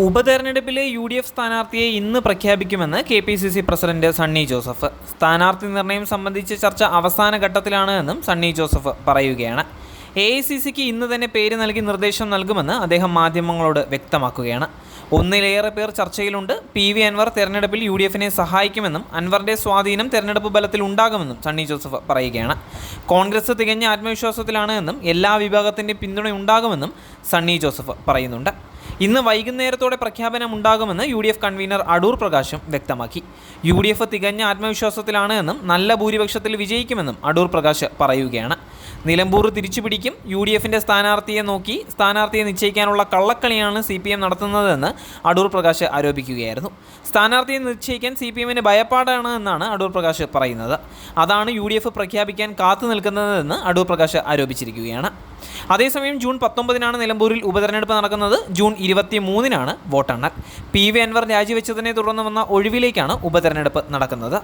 ഉപതെരഞ്ഞെടുപ്പിലെ UDF സ്ഥാനാർത്ഥിയെ ഇന്ന് പ്രഖ്യാപിക്കുമെന്ന് KPCC പ്രസിഡന്റ് സണ്ണി ജോസഫ്. സ്ഥാനാർത്ഥി നിർണയം സംബന്ധിച്ച ചർച്ച അവസാന ഘട്ടത്തിലാണ് എന്നും സണ്ണി ജോസഫ് പറയുകയാണ്. AICCക്ക് ഇന്ന് തന്നെ പേര് നൽകി നിർദ്ദേശം നൽകുമെന്ന് അദ്ദേഹം മാധ്യമങ്ങളോട് വ്യക്തമാക്കുകയാണ്. ഒന്നിലേറെ പേർ ചർച്ചയിലുണ്ട്. PV അൻവർ തെരഞ്ഞെടുപ്പിൽ UDFനെ സഹായിക്കുമെന്നും അൻവറിന്റെ സ്വാധീനം തെരഞ്ഞെടുപ്പ് ബലത്തിൽ ഉണ്ടാകുമെന്നും സണ്ണി ജോസഫ് പറയുകയാണ്. കോൺഗ്രസ് തികഞ്ഞ ആത്മവിശ്വാസത്തിലാണ് എന്നും എല്ലാ വിഭാഗത്തിൻ്റെയും പിന്തുണയുണ്ടാകുമെന്നും സണ്ണി ജോസഫ് പറയുന്നുണ്ട്. ഇന്ന് വൈകുന്നേരത്തോടെ പ്രഖ്യാപനം ഉണ്ടാകുമെന്ന് UDF കൺവീനർ അടൂർ പ്രകാശും വ്യക്തമാക്കി. UDF തികഞ്ഞ ആത്മവിശ്വാസത്തിലാണ് എന്നും നല്ല ഭൂരിപക്ഷത്തിൽ വിജയിക്കുമെന്നും അടൂർ പ്രകാശ് പറയുകയാണ്. നിലമ്പൂർ തിരിച്ചുപിടിക്കും. UDFന്റെ സ്ഥാനാർത്ഥിയെ നോക്കി സ്ഥാനാർത്ഥിയെ നിശ്ചയിക്കാനുള്ള കള്ളക്കളിയാണ് CPM നടത്തുന്നതെന്ന് അടൂർ പ്രകാശ് ആരോപിക്കുകയായിരുന്നു. സ്ഥാനാർത്ഥിയെ നിശ്ചയിക്കാൻ CPMന് ഭയപ്പാടാണ് എന്നാണ് അടൂർ പ്രകാശ് പറയുന്നത്. അതാണ് UDF പ്രഖ്യാപിക്കാൻ കാത്തു നിൽക്കുന്നതെന്ന് അടൂർ പ്രകാശ് ആരോപിച്ചിരിക്കുകയാണ്. അതേസമയം ജൂൺ 19 നിലമ്പൂരിൽ ഉപതെരഞ്ഞെടുപ്പ് നടക്കുന്നത്. ജൂൺ 23 വോട്ടെണ്ണൽ. PV അൻവർ രാജിവെച്ചതിനെ തുടർന്ന് വന്ന ഒഴിവിലേക്കാണ് ഉപതെരഞ്ഞെടുപ്പ് നടക്കുന്നത്.